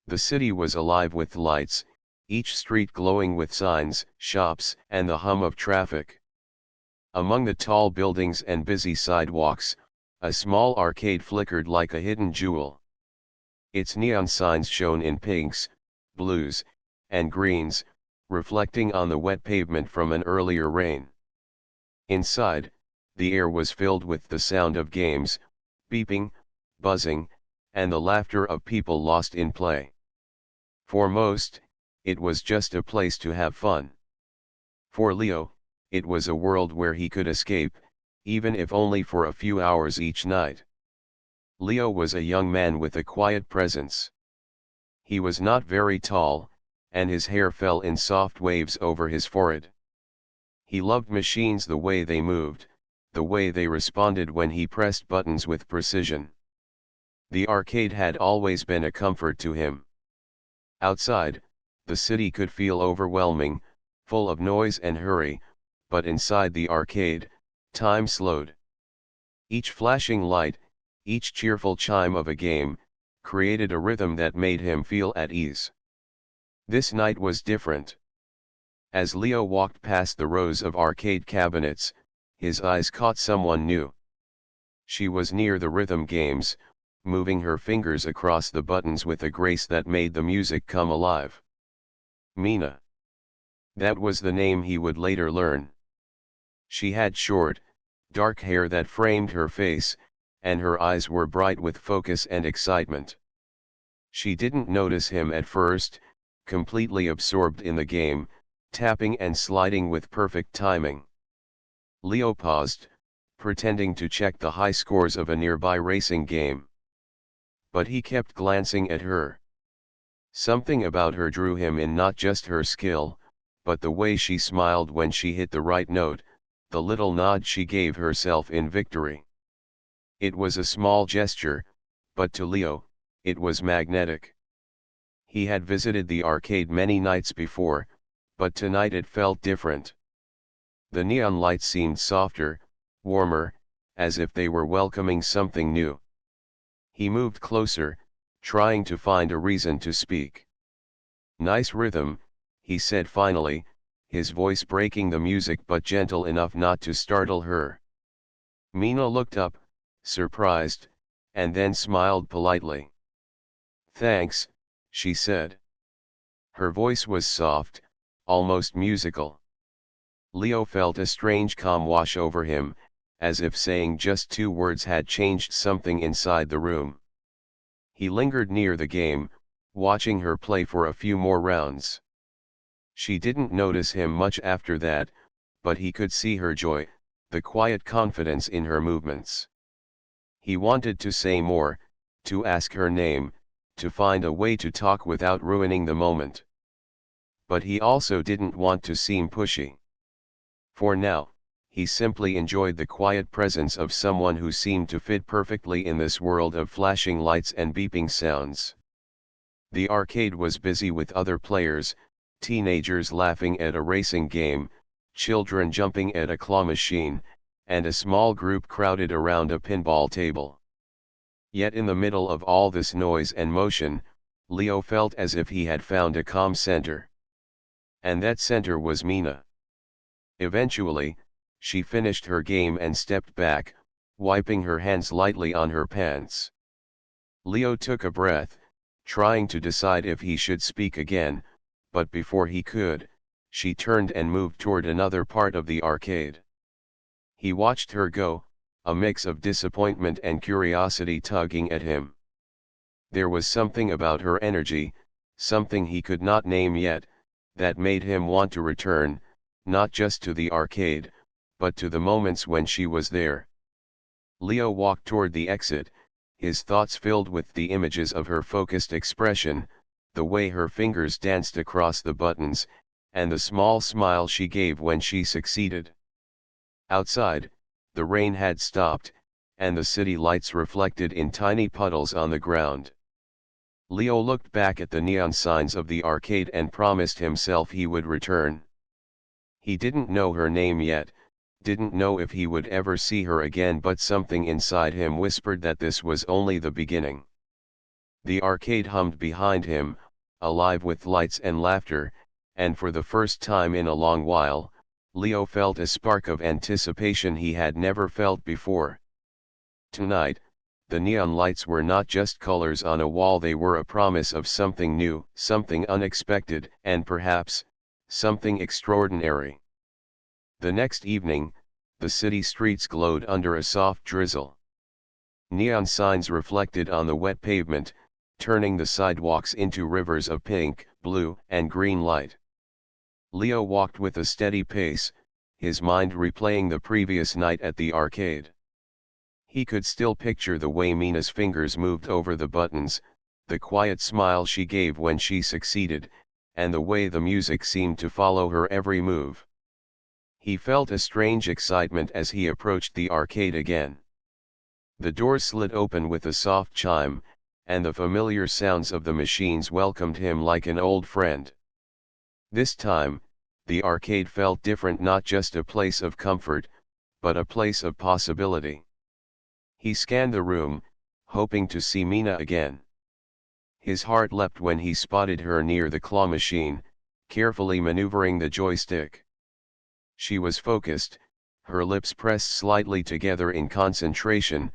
The city was alive with lights, each street glowing with signs, shops, and the hum of traffic. Among the tall buildings and busy sidewalks, a small arcade flickered like a hidden jewel. Its neon signs shone in pinks, blues, and greens, reflecting on the wet pavement from an earlier rain. Inside, the air was filled with the sound of games, beeping, buzzing, and the laughter of people lost in play. For most, it was just a place to have fun. For Leo, it was a world where he could escape, even if only for a few hours each night. Leo was a young man with a quiet presence. He was not very tall, and his hair fell in soft waves over his forehead. He loved machines, the way they moved, the way they responded when he pressed buttons with precision. The arcade had always been a comfort to him. Outside, the city could feel overwhelming, full of noise and hurry, but inside the arcade, time slowed. Each flashing light, each cheerful chime of a game, created a rhythm that made him feel at ease. This night was different. As Leo walked past the rows of arcade cabinets, his eyes caught someone new. She was near the rhythm games, moving her fingers across the buttons with a grace that made the music come alive. Mina. That was the name he would later learn. She had short, dark hair that framed her face, and her eyes were bright with focus and excitement. She didn't notice him at first, completely absorbed in the game, tapping and sliding with perfect timing. Leo paused, pretending to check the high scores of a nearby racing game. But he kept glancing at her. Something about her drew him in, not just her skill, but the way she smiled when she hit the right note, the little nod she gave herself in victory. It was a small gesture, but to Leo, it was magnetic. He had visited the arcade many nights before, but tonight it felt different. The neon lights seemed softer, warmer, as if they were welcoming something new. He moved closer, trying to find a reason to speak. "Nice rhythm," he said finally, his voice breaking the music but gentle enough not to startle her. Mina looked up, surprised, and then smiled politely. "Thanks," she said. Her voice was soft, almost musical. Leo felt a strange calm wash over him, as if saying just two words had changed something inside the room. He lingered near the game, watching her play for a few more rounds. She didn't notice him much after that, but he could see her joy, the quiet confidence in her movements. He wanted to say more, to ask her name, to find a way to talk without ruining the moment. But he also didn't want to seem pushy. For now, he simply enjoyed the quiet presence of someone who seemed to fit perfectly in this world of flashing lights and beeping sounds. The arcade was busy with other players, teenagers laughing at a racing game, children jumping at a claw machine, and a small group crowded around a pinball table. Yet in the middle of all this noise and motion, Leo felt as if he had found a calm center. And that center was Mina. Eventually, she finished her game and stepped back, wiping her hands lightly on her pants. Leo took a breath, trying to decide if he should speak again, but before he could, she turned and moved toward another part of the arcade. He watched her go, a mix of disappointment and curiosity tugging at him. There was something about her energy, something he could not name yet, that made him want to return, not just to the arcade, but to the moments when she was there. Leo walked toward the exit, his thoughts filled with the images of her focused expression, the way her fingers danced across the buttons, and the small smile she gave when she succeeded. Outside, the rain had stopped, and the city lights reflected in tiny puddles on the ground. Leo looked back at the neon signs of the arcade and promised himself he would return. He didn't know her name yet, didn't know if he would ever see her again, but something inside him whispered that this was only the beginning. The arcade hummed behind him, alive with lights and laughter, and for the first time in a long while, Leo felt a spark of anticipation he had never felt before. Tonight, the neon lights were not just colors on a wall, they were a promise of something new, something unexpected, and perhaps, something extraordinary. The next evening, the city streets glowed under a soft drizzle. Neon signs reflected on the wet pavement, turning the sidewalks into rivers of pink, blue, and green light. Leo walked with a steady pace, his mind replaying the previous night at the arcade. He could still picture the way Mina's fingers moved over the buttons, the quiet smile she gave when she succeeded, and the way the music seemed to follow her every move. He felt a strange excitement as he approached the arcade again. The door slid open with a soft chime, and the familiar sounds of the machines welcomed him like an old friend. This time, the arcade felt different, not just a place of comfort, but a place of possibility. He scanned the room, hoping to see Mina again. His heart leapt when he spotted her near the claw machine, carefully maneuvering the joystick. She was focused, her lips pressed slightly together in concentration,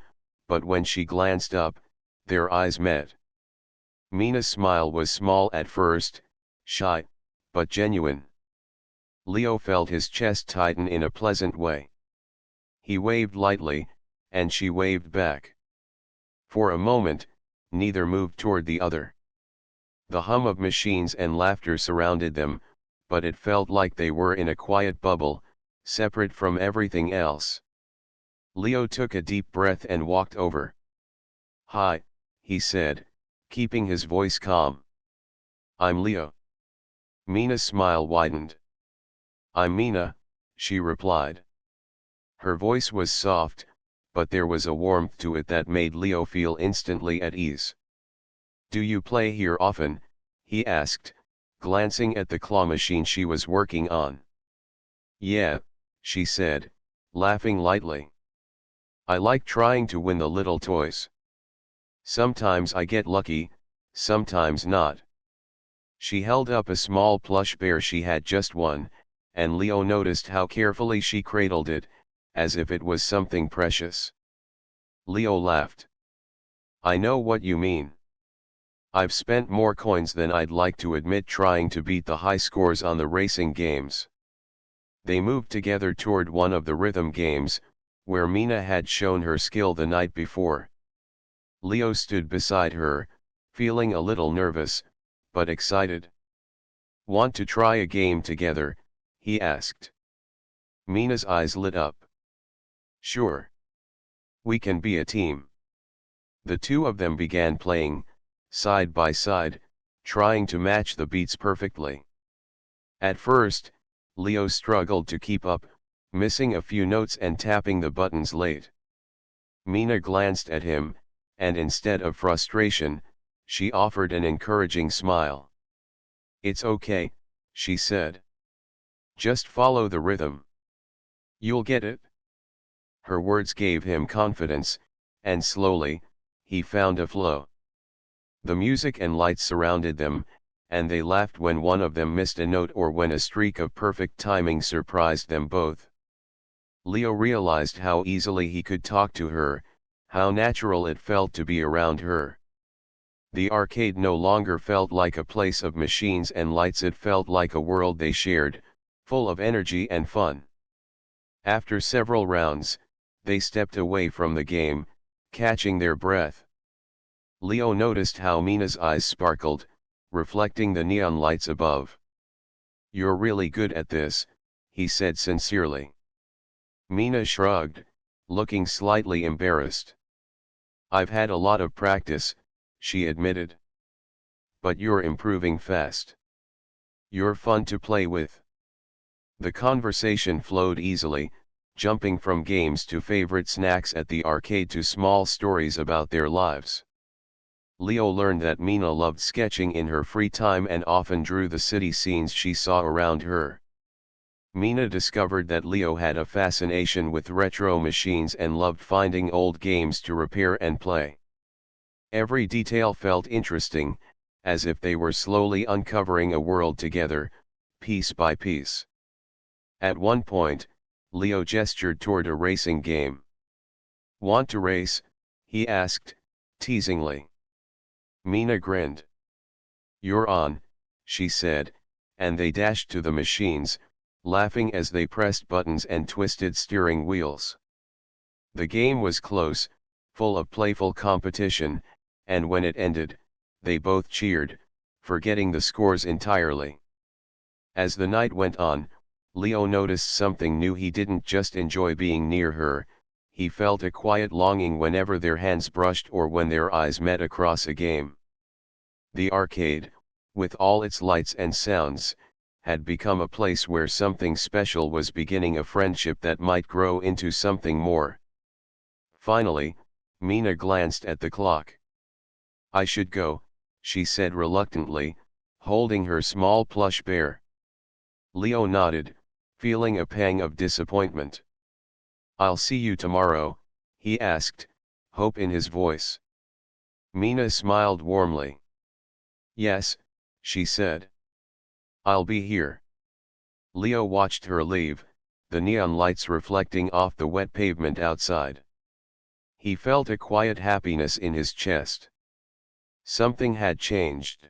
but when she glanced up, their eyes met. Mina's smile was small at first, shy, but genuine. Leo felt his chest tighten in a pleasant way. He waved lightly, and she waved back. For a moment, neither moved toward the other. The hum of machines and laughter surrounded them, but it felt like they were in a quiet bubble, separate from everything else. Leo took a deep breath and walked over. "Hi," he said, keeping his voice calm. "I'm Leo." Mina's smile widened. "I'm Mina," she replied. Her voice was soft, but there was a warmth to it that made Leo feel instantly at ease. "Do you play here often?" he asked, glancing at the claw machine she was working on. "Yeah," she said, laughing lightly. "I like trying to win the little toys. Sometimes I get lucky, sometimes not." She held up a small plush bear she had just won, and Leo noticed how carefully she cradled it, as if it was something precious. Leo laughed. "I know what you mean. I've spent more coins than I'd like to admit trying to beat the high scores on the racing games." They moved together toward one of the rhythm games, where Mina had shown her skill the night before. Leo stood beside her, feeling a little nervous, but excited. "Want to try a game together?" he asked. Mina's eyes lit up. "Sure. We can be a team." The two of them began playing, side by side, trying to match the beats perfectly. At first, Leo struggled to keep up, missing a few notes and tapping the buttons late. Mina glanced at him, and instead of frustration, she offered an encouraging smile. "It's okay," she said. "Just follow the rhythm. You'll get it." Her words gave him confidence, and slowly, he found a flow. The music and lights surrounded them, and they laughed when one of them missed a note or when a streak of perfect timing surprised them both. Leo realized how easily he could talk to her, how natural it felt to be around her. The arcade no longer felt like a place of machines and lights, it felt like a world they shared, full of energy and fun. After several rounds, they stepped away from the game, catching their breath. Leo noticed how Mina's eyes sparkled, reflecting the neon lights above. "You're really good at this," he said sincerely. Mina shrugged, looking slightly embarrassed. "I've had a lot of practice," she admitted. "But you're improving fast. You're fun to play with." The conversation flowed easily, jumping from games to favorite snacks at the arcade to small stories about their lives. Leo learned that Mina loved sketching in her free time and often drew the city scenes she saw around her. Mina discovered that Leo had a fascination with retro machines and loved finding old games to repair and play. Every detail felt interesting, as if they were slowly uncovering a world together, piece by piece. At one point, Leo gestured toward a racing game. "Want to race?" he asked, teasingly. Mina grinned. "You're on," she said, and they dashed to the machines, laughing as they pressed buttons and twisted steering wheels. The game was close, full of playful competition, and when it ended, they both cheered, forgetting the scores entirely. As the night went on, Leo noticed something new. He didn't just enjoy being near her, he felt a quiet longing whenever their hands brushed or when their eyes met across a game. The arcade, with all its lights and sounds, had become a place where something special was beginning, a friendship that might grow into something more. Finally, Mina glanced at the clock. "I should go," she said reluctantly, holding her small plush bear. Leo nodded, feeling a pang of disappointment. "I'll see you tomorrow?" he asked, hope in his voice. Mina smiled warmly. "Yes," she said. "I'll be here." Leo watched her leave, the neon lights reflecting off the wet pavement outside. He felt a quiet happiness in his chest. Something had changed.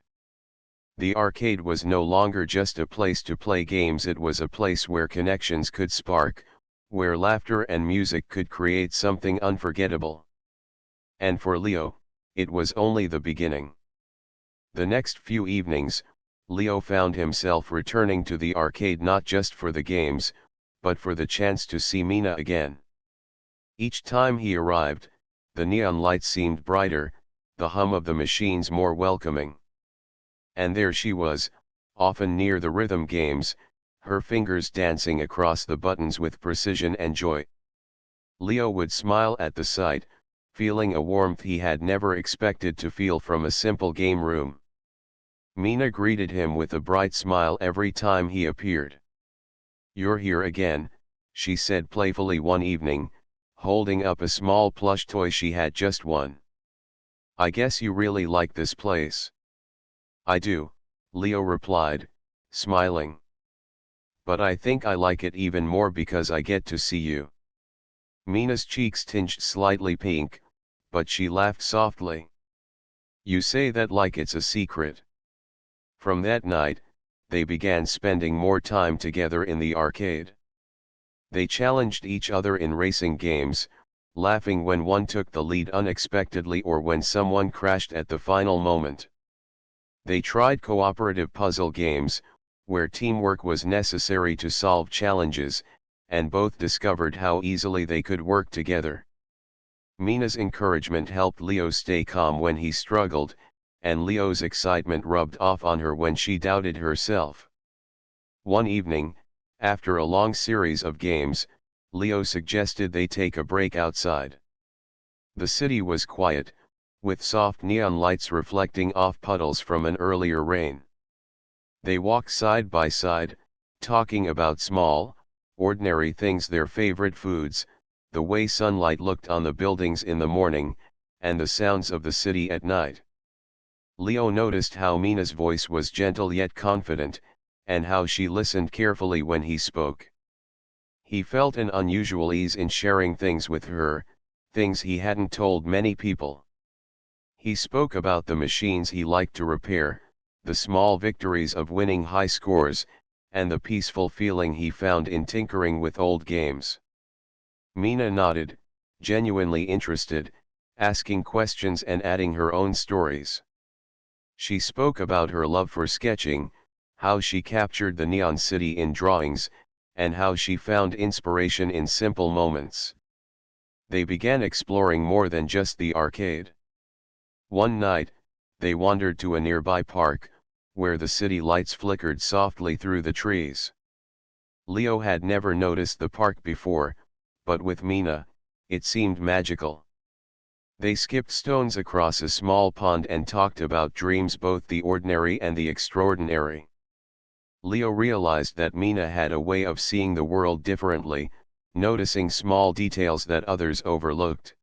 The arcade was no longer just a place to play games, it was a place where connections could spark, where laughter and music could create something unforgettable. And for Leo, it was only the beginning. The next few evenings, Leo found himself returning to the arcade not just for the games, but for the chance to see Mina again. Each time he arrived, the neon lights seemed brighter, the hum of the machines more welcoming. And there she was, often near the rhythm games, her fingers dancing across the buttons with precision and joy. Leo would smile at the sight, feeling a warmth he had never expected to feel from a simple game room. Mina greeted him with a bright smile every time he appeared. "You're here again," she said playfully one evening, holding up a small plush toy she had just won. "I guess you really like this place." "I do," Leo replied, smiling. "But I think I like it even more because I get to see you." Mina's cheeks tinged slightly pink, but she laughed softly. "You say that like it's a secret." From that night, they began spending more time together in the arcade. They challenged each other in racing games, laughing when one took the lead unexpectedly or when someone crashed at the final moment. They tried cooperative puzzle games, where teamwork was necessary to solve challenges, and both discovered how easily they could work together. Mina's encouragement helped Leo stay calm when he struggled, and Leo's excitement rubbed off on her when she doubted herself. One evening, after a long series of games, Leo suggested they take a break outside. The city was quiet, with soft neon lights reflecting off puddles from an earlier rain. They walked side by side, talking about small, ordinary things, their favorite foods, the way sunlight looked on the buildings in the morning, and the sounds of the city at night. Leo noticed how Mina's voice was gentle yet confident, and how she listened carefully when he spoke. He felt an unusual ease in sharing things with her, things he hadn't told many people. He spoke about the machines he liked to repair, the small victories of winning high scores, and the peaceful feeling he found in tinkering with old games. Mina nodded, genuinely interested, asking questions and adding her own stories. She spoke about her love for sketching, how she captured the neon city in drawings, and how she found inspiration in simple moments. They began exploring more than just the arcade. One night, they wandered to a nearby park, where the city lights flickered softly through the trees. Leo had never noticed the park before, but with Mina, it seemed magical. They skipped stones across a small pond and talked about dreams, both the ordinary and the extraordinary. Leo realized that Mina had a way of seeing the world differently, noticing small details that others overlooked.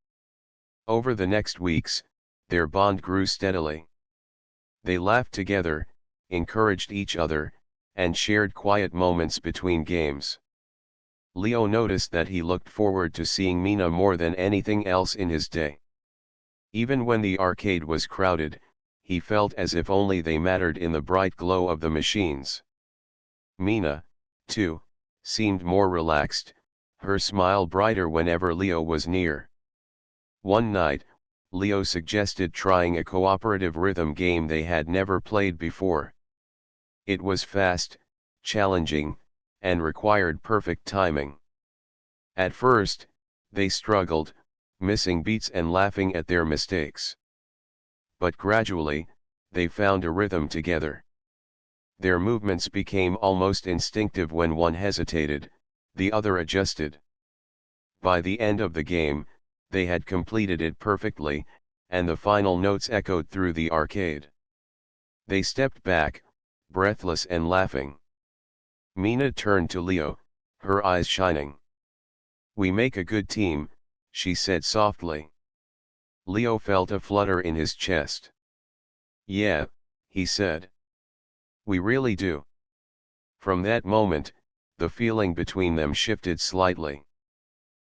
Over the next weeks, Their bond grew steadily. They laughed together, encouraged each other, and shared quiet moments between games. Leo noticed that he looked forward to seeing Mina more than anything else in his day. Even when the arcade was crowded, he felt as if only they mattered in the bright glow of the machines. Mina, too, seemed more relaxed, her smile brighter whenever Leo was near. One night, Leo suggested trying a cooperative rhythm game they had never played before. It was fast, challenging, and required perfect timing. At first, they struggled, missing beats and laughing at their mistakes. But gradually, they found a rhythm together. Their movements became almost instinctive. When one hesitated, the other adjusted. By the end of the game, they had completed it perfectly, and the final notes echoed through the arcade. They stepped back, breathless and laughing. Mina turned to Leo, her eyes shining. "We make a good team," she said softly. Leo felt a flutter in his chest. "Yeah," he said. "We really do." From that moment, the feeling between them shifted slightly.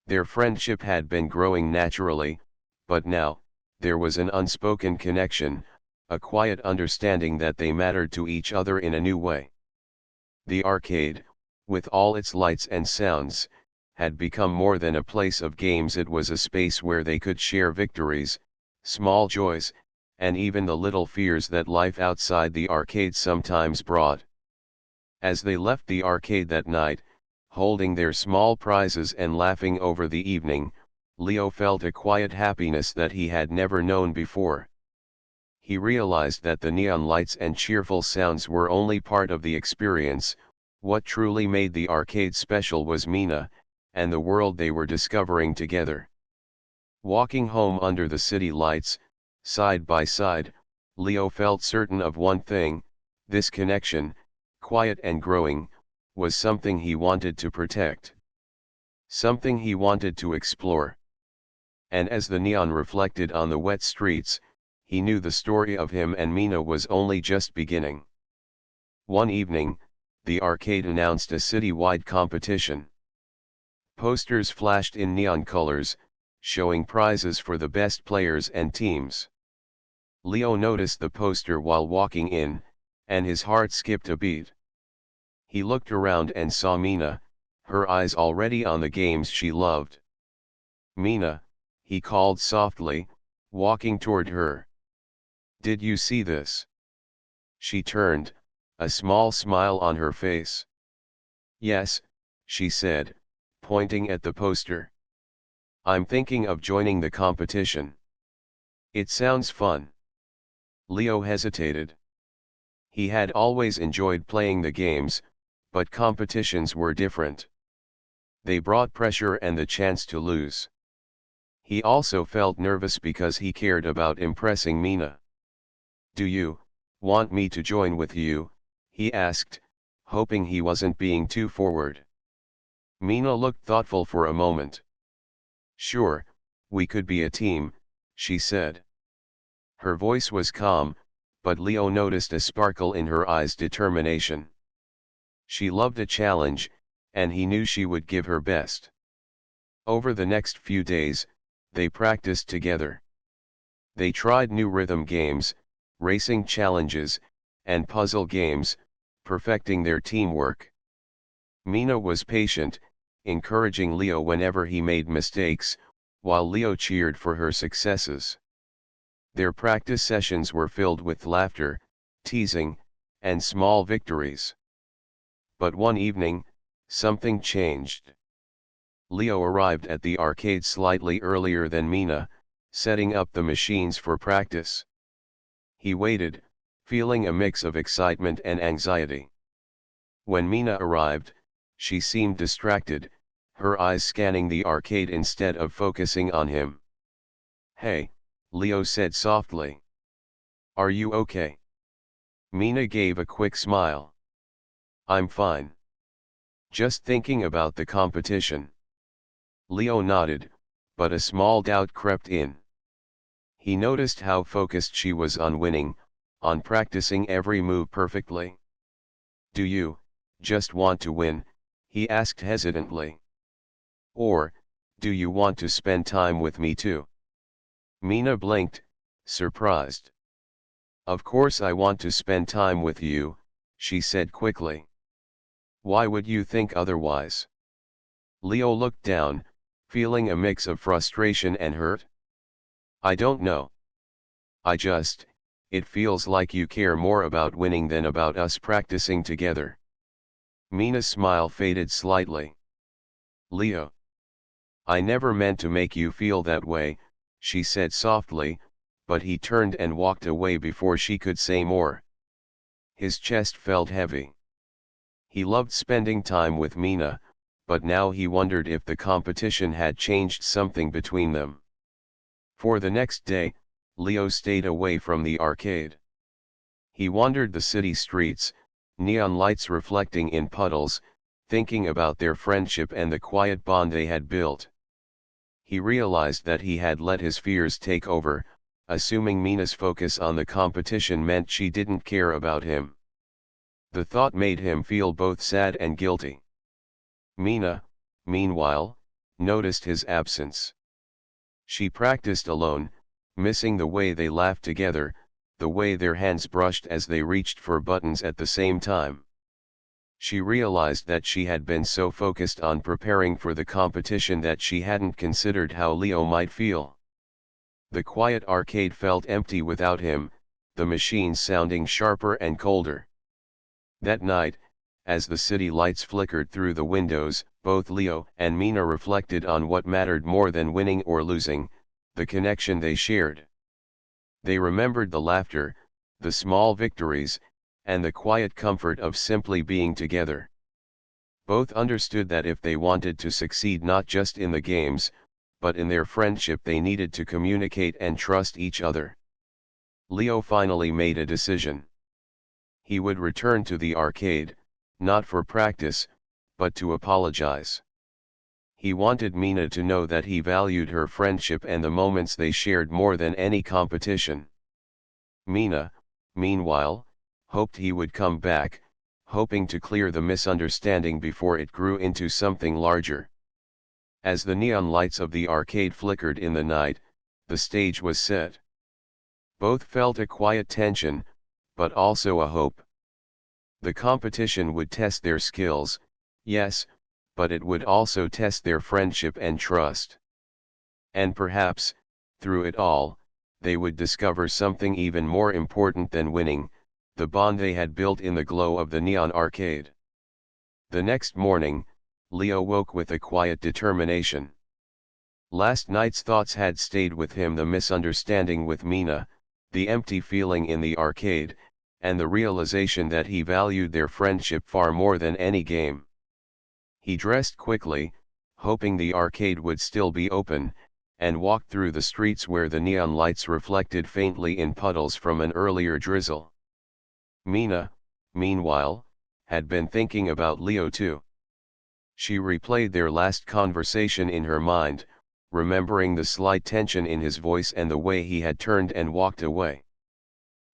Their friendship had been growing naturally, but now, there was an unspoken connection, a quiet understanding that they mattered to each other in a new way. The arcade, with all its lights and sounds, had become more than a place of games. It was a space where they could share victories, small joys, and even the little fears that life outside the arcade sometimes brought. As they left the arcade that night, holding their small prizes and laughing over the evening, Leo felt a quiet happiness that he had never known before. He realized that the neon lights and cheerful sounds were only part of the experience. What truly made the arcade special was Mina, and the world they were discovering together. Walking home under the city lights, side by side, Leo felt certain of one thing: this connection, quiet and growing, was something he wanted to protect. Something he wanted to explore. And as the neon reflected on the wet streets, he knew the story of him and Mina was only just beginning. One evening, the arcade announced a city-wide competition. Posters flashed in neon colors, showing prizes for the best players and teams. Leo noticed the poster while walking in, and his heart skipped a beat. He looked around and saw Mina, her eyes already on the games she loved. "Mina," he called softly, walking toward her. "Did you see this?" She turned, a small smile on her face. "Yes," she said, pointing at the poster. "I'm thinking of joining the competition. It sounds fun." Leo hesitated. He had always enjoyed playing the games, but competitions were different. They brought pressure and the chance to lose. He also felt nervous because he cared about impressing Mina. "Do you want me to join with you?" he asked, hoping he wasn't being too forward. Mina looked thoughtful for a moment. "Sure, we could be a team," she said. Her voice was calm, but Leo noticed a sparkle in her eyes: determination. She loved a challenge, and he knew she would give her best. Over the next few days, they practiced together. They tried new rhythm games, racing challenges, and puzzle games, perfecting their teamwork. Mina was patient, encouraging Leo whenever he made mistakes, while Leo cheered for her successes. Their practice sessions were filled with laughter, teasing, and small victories. But one evening, something changed. Leo arrived at the arcade slightly earlier than Mina, setting up the machines for practice. He waited, feeling a mix of excitement and anxiety. When Mina arrived, she seemed distracted, her eyes scanning the arcade instead of focusing on him. "Hey," Leo said softly. "Are you okay?" Mina gave a quick smile. "I'm fine. Just thinking about the competition." Leo nodded, but a small doubt crept in. He noticed how focused she was on winning, on practicing every move perfectly. "Do you just want to win?" he asked hesitantly. "Or do you want to spend time with me too?" Mina blinked, surprised. "Of course I want to spend time with you," she said quickly. "Why would you think otherwise?" Leo looked down, feeling a mix of frustration and hurt. "I don't know. It feels like you care more about winning than about us practicing together." Mina's smile faded slightly. "Leo, I never meant to make you feel that way," she said softly, but he turned and walked away before she could say more. His chest felt heavy. He loved spending time with Mina, but now he wondered if the competition had changed something between them. For the next day, Leo stayed away from the arcade. He wandered the city streets, neon lights reflecting in puddles, thinking about their friendship and the quiet bond they had built. He realized that he had let his fears take over, assuming Mina's focus on the competition meant she didn't care about him. The thought made him feel both sad and guilty. Mina, meanwhile, noticed his absence. She practiced alone, missing the way they laughed together, the way their hands brushed as they reached for buttons at the same time. She realized that she had been so focused on preparing for the competition that she hadn't considered how Leo might feel. The quiet arcade felt empty without him, the machines sounding sharper and colder. That night, as the city lights flickered through the windows, both Leo and Mina reflected on what mattered more than winning or losing, the connection they shared. They remembered the laughter, the small victories, and the quiet comfort of simply being together. Both understood that if they wanted to succeed not just in the games, but in their friendship, they needed to communicate and trust each other. Leo finally made a decision. He would return to the arcade, not for practice, but to apologize. He wanted Mina to know that he valued her friendship and the moments they shared more than any competition. Mina, meanwhile, hoped he would come back, hoping to clear the misunderstanding before it grew into something larger. As the neon lights of the arcade flickered in the night, the stage was set. Both felt a quiet tension, but also a hope. The competition would test their skills, yes, but it would also test their friendship and trust. And perhaps, through it all, they would discover something even more important than winning, the bond they had built in the glow of the neon arcade. The next morning, Leo woke with a quiet determination. Last night's thoughts had stayed with him: the misunderstanding with Mina, the empty feeling in the arcade, and the realization that he valued their friendship far more than any game. He dressed quickly, hoping the arcade would still be open, and walked through the streets where the neon lights reflected faintly in puddles from an earlier drizzle. Mina, meanwhile, had been thinking about Leo too. She replayed their last conversation in her mind, remembering the slight tension in his voice and the way he had turned and walked away.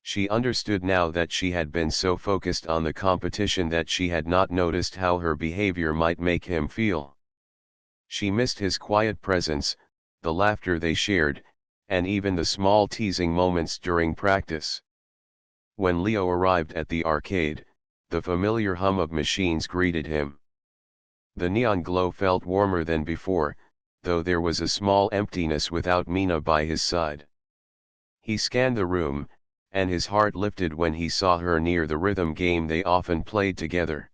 She understood now that she had been so focused on the competition that she had not noticed how her behavior might make him feel. She missed his quiet presence, the laughter they shared, and even the small teasing moments during practice. When Leo arrived at the arcade, the familiar hum of machines greeted him. The neon glow felt warmer than before, though there was a small emptiness without Mina by his side. He scanned the room, and his heart lifted when he saw her near the rhythm game they often played together.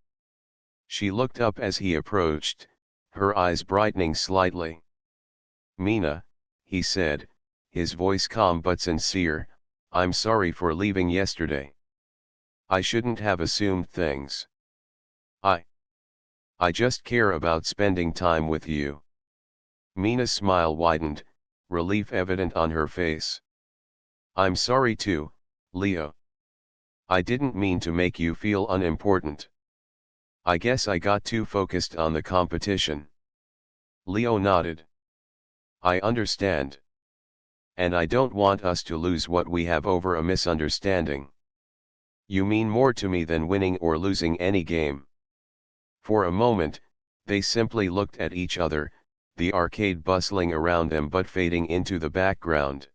She looked up as he approached, her eyes brightening slightly. "Mina," he said, his voice calm but sincere, "I'm sorry for leaving yesterday. I shouldn't have assumed things. I just care about spending time with you." Mina's smile widened, relief evident on her face. "I'm sorry too, Leo. I didn't mean to make you feel unimportant. I guess I got too focused on the competition." Leo nodded. "I understand. and I don't want us to lose what we have over a misunderstanding. You mean more to me than winning or losing any game. For a moment, they simply looked at each other, the arcade bustling around them but fading into the background.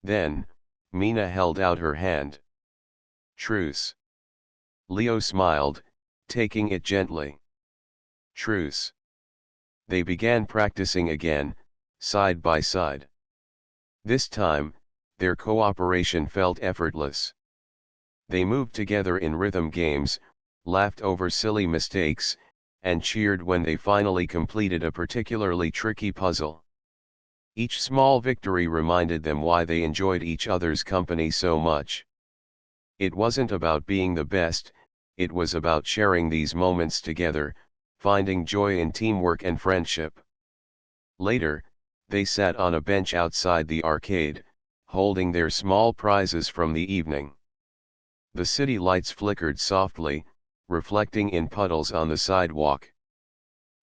Then, Mina held out her hand. Truce. Leo smiled, taking it gently. Truce. They began practicing again, side by side. This time, their cooperation felt effortless. They moved together in rhythm games, laughed over silly mistakes, and cheered when they finally completed a particularly tricky puzzle. Each small victory reminded them why they enjoyed each other's company so much. It wasn't about being the best, it was about sharing these moments together, finding joy in teamwork and friendship. Later, they sat on a bench outside the arcade, holding their small prizes from the evening. The city lights flickered softly, reflecting in puddles on the sidewalk.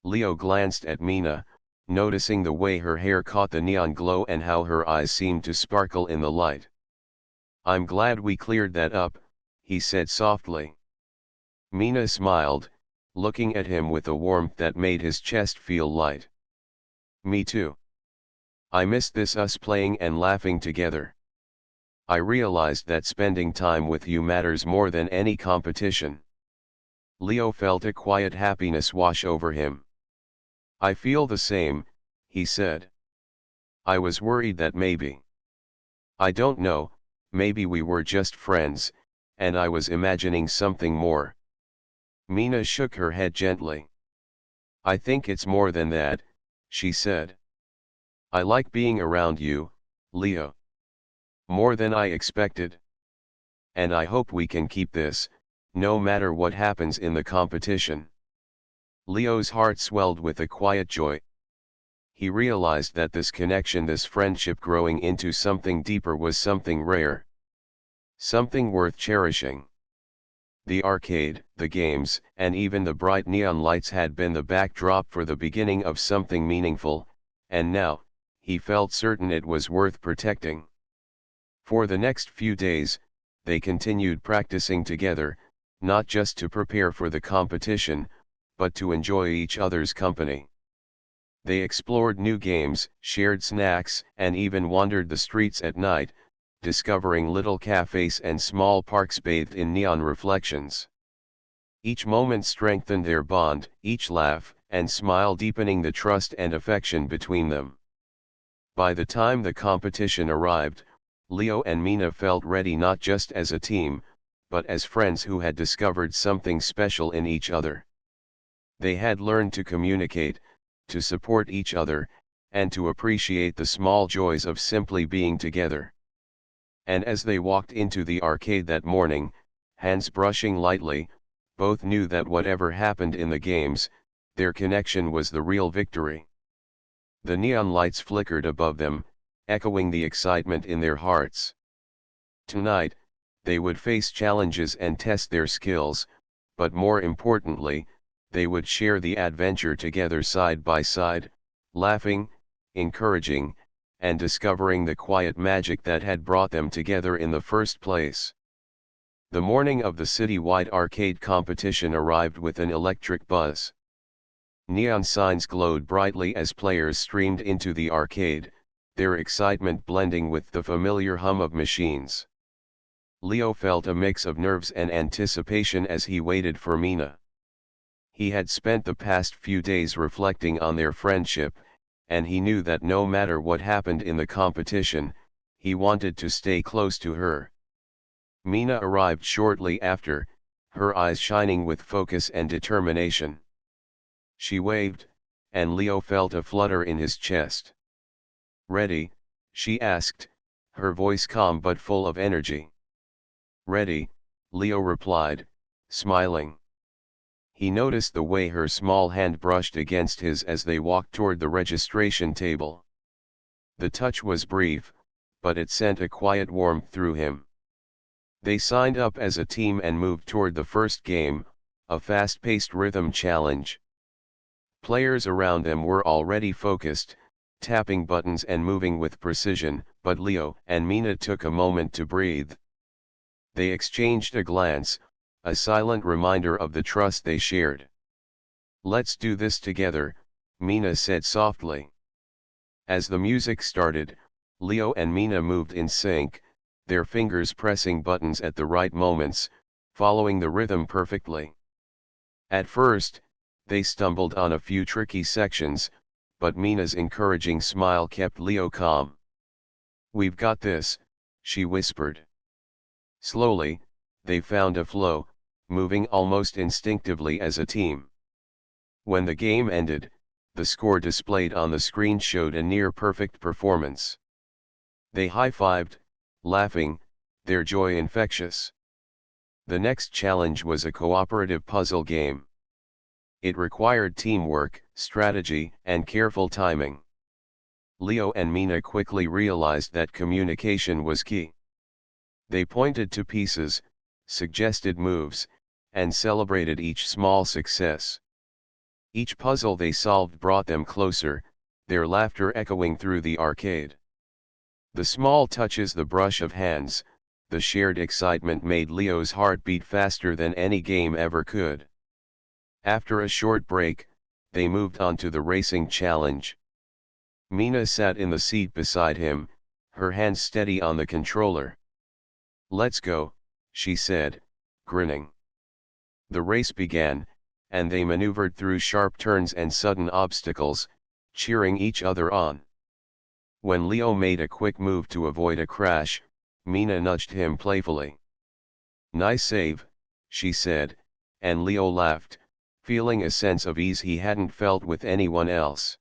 Leo glanced at Mina, noticing the way her hair caught the neon glow and how her eyes seemed to sparkle in the light. I'm glad we cleared that up, he said softly. Mina smiled, looking at him with a warmth that made his chest feel light. Me too. I missed us playing and laughing together. I realized that spending time with you matters more than any competition. Leo felt a quiet happiness wash over him. I feel the same, he said. I was worried that maybe. I don't know, maybe we were just friends, and I was imagining something more. Mina shook her head gently. I think it's more than that, she said. I like being around you, Leo. More than I expected. And I hope we can keep this, no matter what happens in the competition. Leo's heart swelled with a quiet joy. He realized that this connection, this friendship growing into something deeper, was something rare. Something worth cherishing. The arcade, the games, and even the bright neon lights had been the backdrop for the beginning of something meaningful, and now, he felt certain it was worth protecting. For the next few days, they continued practicing together, not just to prepare for the competition, but to enjoy each other's company. They explored new games, shared snacks, and even wandered the streets at night, discovering little cafes and small parks bathed in neon reflections. Each moment strengthened their bond, each laugh and smile deepening the trust and affection between them. By the time the competition arrived, Leo and Mina felt ready not just as a team, but as friends who had discovered something special in each other. They had learned to communicate, to support each other, and to appreciate the small joys of simply being together. And as they walked into the arcade that morning, hands brushing lightly, both knew that whatever happened in the games, their connection was the real victory. The neon lights flickered above them, echoing the excitement in their hearts. Tonight, they would face challenges and test their skills, but more importantly, they would share the adventure together side by side, laughing, encouraging, and discovering the quiet magic that had brought them together in the first place. The morning of the city-wide arcade competition arrived with an electric buzz. Neon signs glowed brightly as players streamed into the arcade, their excitement blending with the familiar hum of machines. Leo felt a mix of nerves and anticipation as he waited for Mina. He had spent the past few days reflecting on their friendship, and he knew that no matter what happened in the competition, he wanted to stay close to her. Mina arrived shortly after, her eyes shining with focus and determination. She waved, and Leo felt a flutter in his chest. "Ready?" she asked, her voice calm but full of energy. "Ready," Leo replied, smiling. He noticed the way her small hand brushed against his as they walked toward the registration table. The touch was brief, but it sent a quiet warmth through him. They signed up as a team and moved toward the first game, a fast-paced rhythm challenge. Players around them were already focused, tapping buttons and moving with precision, but Leo and Mina took a moment to breathe. They exchanged a glance, a silent reminder of the trust they shared. "Let's do this together," Mina said softly. As the music started, Leo and Mina moved in sync, their fingers pressing buttons at the right moments, following the rhythm perfectly. At first, they stumbled on a few tricky sections, but Mina's encouraging smile kept Leo calm. "We've got this," she whispered. Slowly, they found a flow, moving almost instinctively as a team. When the game ended, the score displayed on the screen showed a near-perfect performance. They high-fived, laughing, their joy infectious. The next challenge was a cooperative puzzle game. It required teamwork, strategy, and careful timing. Leo and Mina quickly realized that communication was key. They pointed to pieces, suggested moves, and celebrated each small success. Each puzzle they solved brought them closer, their laughter echoing through the arcade. The small touches, the brush of hands, the shared excitement made Leo's heart beat faster than any game ever could. After a short break, they moved on to the racing challenge. Mina sat in the seat beside him, her hands steady on the controller. "Let's go," she said, grinning. The race began, and they maneuvered through sharp turns and sudden obstacles, cheering each other on. When Leo made a quick move to avoid a crash, Mina nudged him playfully. "Nice save," she said, and Leo laughed, feeling a sense of ease he hadn't felt with anyone else.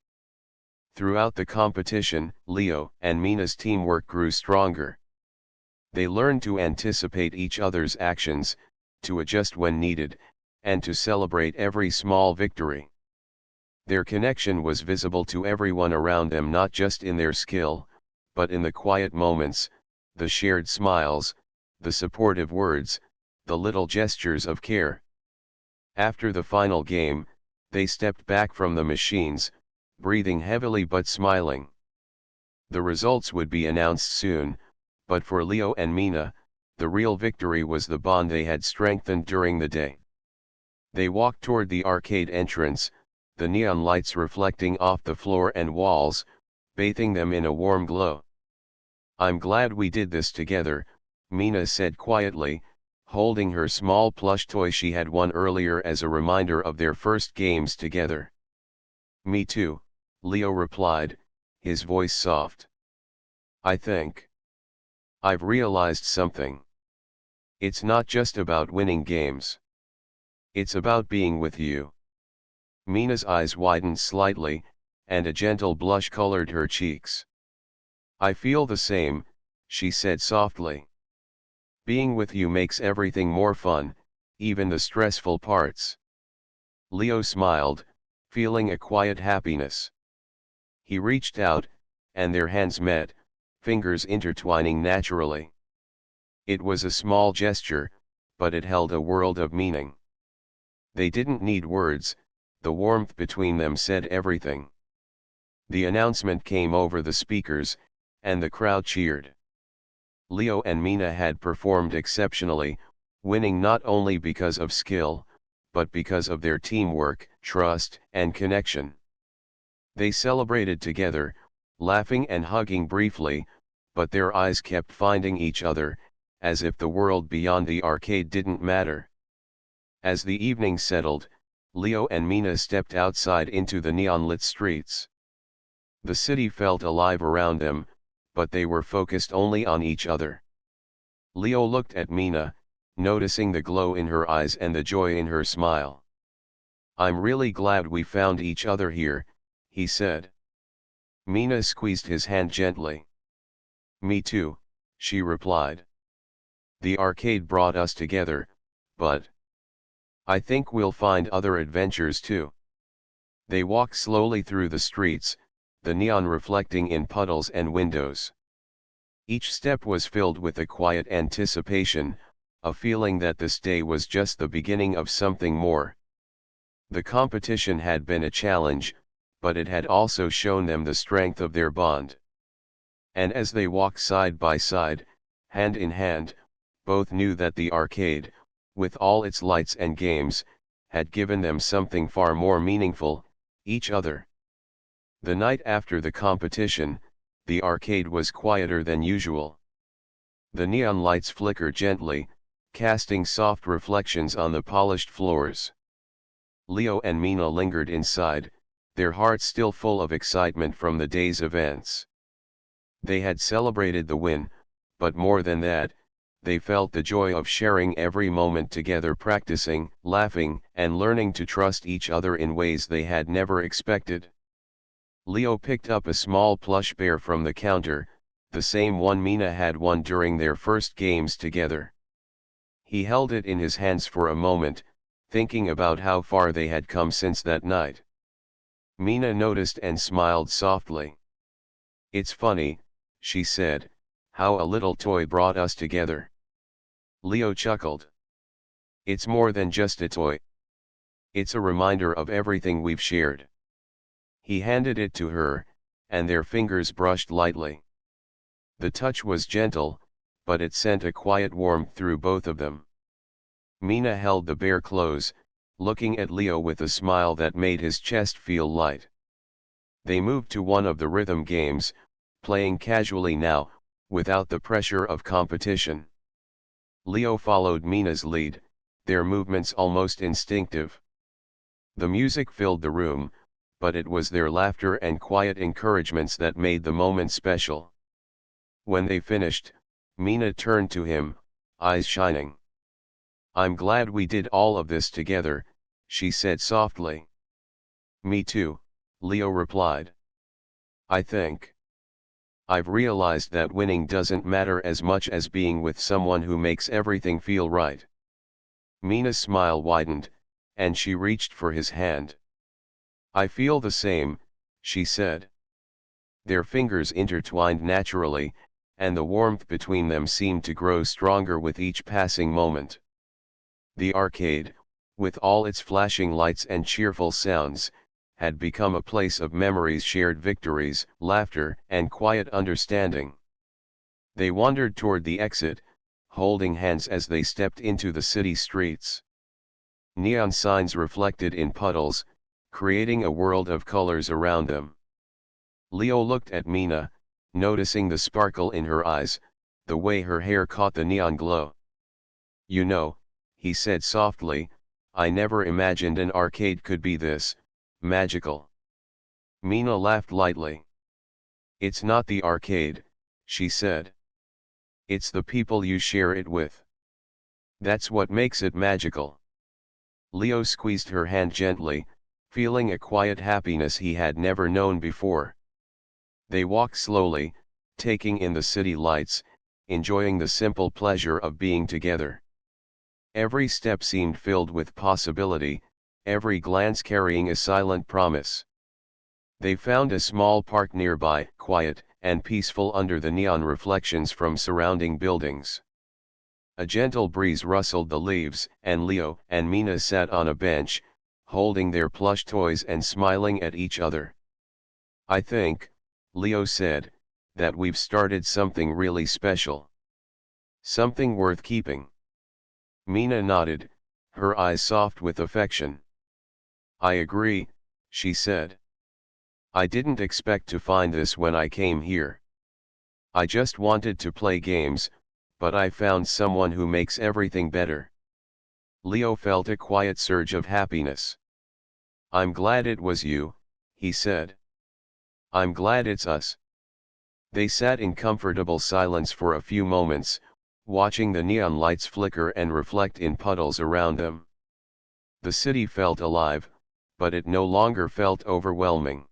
Throughout the competition, Leo and Mina's teamwork grew stronger. They learned to anticipate each other's actions, to adjust when needed, and to celebrate every small victory. Their connection was visible to everyone around them, not just in their skill, but in the quiet moments, the shared smiles, the supportive words, the little gestures of care. After the final game, they stepped back from the machines, breathing heavily but smiling. The results would be announced soon, but for Leo and Mina, the real victory was the bond they had strengthened during the day. They walked toward the arcade entrance, the neon lights reflecting off the floor and walls, bathing them in a warm glow. "I'm glad we did this together," Mina said quietly, holding her small plush toy she had won earlier as a reminder of their first games together. "Me too," Leo replied, his voice soft. "I think I've realized something. It's not just about winning games. It's about being with you." Mina's eyes widened slightly, and a gentle blush colored her cheeks. "I feel the same," she said softly. "Being with you makes everything more fun, even the stressful parts." Leo smiled, feeling a quiet happiness. He reached out, and their hands met, fingers intertwining naturally. It was a small gesture, but it held a world of meaning. They didn't need words, the warmth between them said everything. The announcement came over the speakers, and the crowd cheered. Leo and Mina had performed exceptionally, winning not only because of skill, but because of their teamwork, trust, and connection. They celebrated together, laughing and hugging briefly, but their eyes kept finding each other, as if the world beyond the arcade didn't matter. As the evening settled, Leo and Mina stepped outside into the neon-lit streets. The city felt alive around them, but they were focused only on each other. Leo looked at Mina, noticing the glow in her eyes and the joy in her smile. "I'm really glad we found each other here," he said. Mina squeezed his hand gently. "Me too," she replied. "The arcade brought us together, but I think we'll find other adventures too." They walked slowly through the streets, the neon reflecting in puddles and windows. Each step was filled with a quiet anticipation, a feeling that this day was just the beginning of something more. The competition had been a challenge, but it had also shown them the strength of their bond. And as they walked side by side, hand in hand, both knew that the arcade, with all its lights and games, had given them something far more meaningful, each other. The night after the competition, the arcade was quieter than usual. The neon lights flickered gently, casting soft reflections on the polished floors. Leo and Mina lingered inside, their hearts still full of excitement from the day's events. They had celebrated the win, but more than that, they felt the joy of sharing every moment together, practicing, laughing, and learning to trust each other in ways they had never expected. Leo picked up a small plush bear from the counter, the same one Mina had won during their first games together. He held it in his hands for a moment, thinking about how far they had come since that night. Mina noticed and smiled softly. "It's funny," she said, "how a little toy brought us together." Leo chuckled. "It's more than just a toy. It's a reminder of everything we've shared." He handed it to her, and their fingers brushed lightly. The touch was gentle, but it sent a quiet warmth through both of them. Mina held the bear close, looking at Leo with a smile that made his chest feel light. They moved to one of the rhythm games, playing casually now, without the pressure of competition. Leo followed Mina's lead, their movements almost instinctive. The music filled the room, but it was their laughter and quiet encouragements that made the moment special. When they finished, Mina turned to him, eyes shining. "I'm glad we did all of this together," she said softly. "Me too," Leo replied. "I think I've realized that winning doesn't matter as much as being with someone who makes everything feel right." Mina's smile widened, and she reached for his hand. "I feel the same," she said. Their fingers intertwined naturally, and the warmth between them seemed to grow stronger with each passing moment. The arcade, with all its flashing lights and cheerful sounds, had become a place of memories, shared victories, laughter, and quiet understanding. They wandered toward the exit, holding hands as they stepped into the city streets. Neon signs reflected in puddles, creating a world of colors around them. Leo looked at Mina, noticing the sparkle in her eyes, the way her hair caught the neon glow. "You know," he said softly, "I never imagined an arcade could be this magical." Mina laughed lightly. "It's not the arcade," she said. "It's the people you share it with. That's what makes it magical." Leo squeezed her hand gently, feeling a quiet happiness he had never known before. They walked slowly, taking in the city lights, enjoying the simple pleasure of being together. Every step seemed filled with possibility, every glance carrying a silent promise. They found a small park nearby, quiet and peaceful under the neon reflections from surrounding buildings. A gentle breeze rustled the leaves, and Leo and Mina sat on a bench, holding their plush toys and smiling at each other. "I think," Leo said, "that we've started something really special. Something worth keeping." Mina nodded, her eyes soft with affection. "I agree," she said. "I didn't expect to find this when I came here. I just wanted to play games, but I found someone who makes everything better." Leo felt a quiet surge of happiness. "I'm glad it was you," he said. "I'm glad it's us." They sat in comfortable silence for a few moments, watching the neon lights flicker and reflect in puddles around them. The city felt alive, but it no longer felt overwhelming.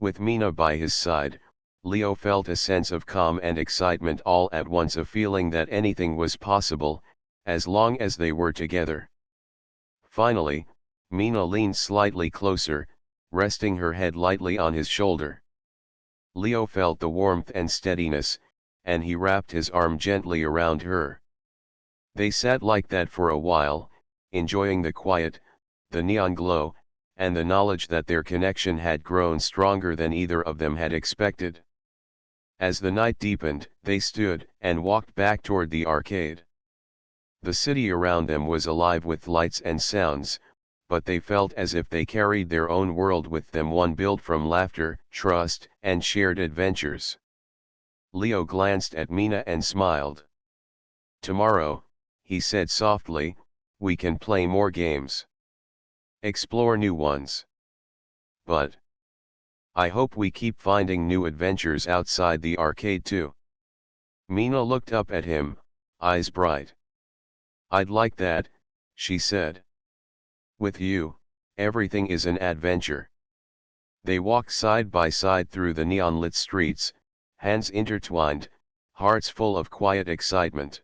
With Mina by his side, Leo felt a sense of calm and excitement all at once, a feeling that anything was possible, as long as they were together. Finally, Mina leaned slightly closer, resting her head lightly on his shoulder. Leo felt the warmth and steadiness, and he wrapped his arm gently around her. They sat like that for a while, enjoying the quiet, the neon glow, and the knowledge that their connection had grown stronger than either of them had expected. As the night deepened, they stood and walked back toward the arcade. The city around them was alive with lights and sounds, but they felt as if they carried their own world with them, one built from laughter, trust, and shared adventures. Leo glanced at Mina and smiled. "Tomorrow," he said softly, "we can play more games. Explore new ones. But I hope we keep finding new adventures outside the arcade too." Mina looked up at him, eyes bright. "I'd like that," she said. "With you, everything is an adventure." They walked side by side through the neon-lit streets, hands intertwined, hearts full of quiet excitement.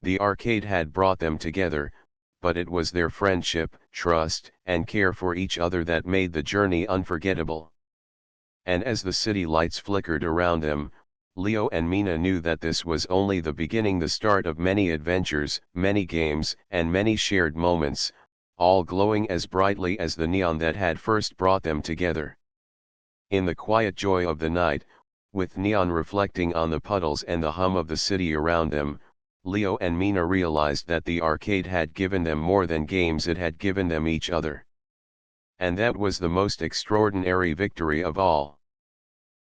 The arcade had brought them together, but it was their friendship, trust, and care for each other that made the journey unforgettable. And as the city lights flickered around them, Leo and Mina knew that this was only the beginning, the start of many adventures, many games, and many shared moments, all glowing as brightly as the neon that had first brought them together. In the quiet joy of the night, with neon reflecting on the puddles and the hum of the city around them, Leo and Mina realized that the arcade had given them more than games, it had given them each other. And that was the most extraordinary victory of all.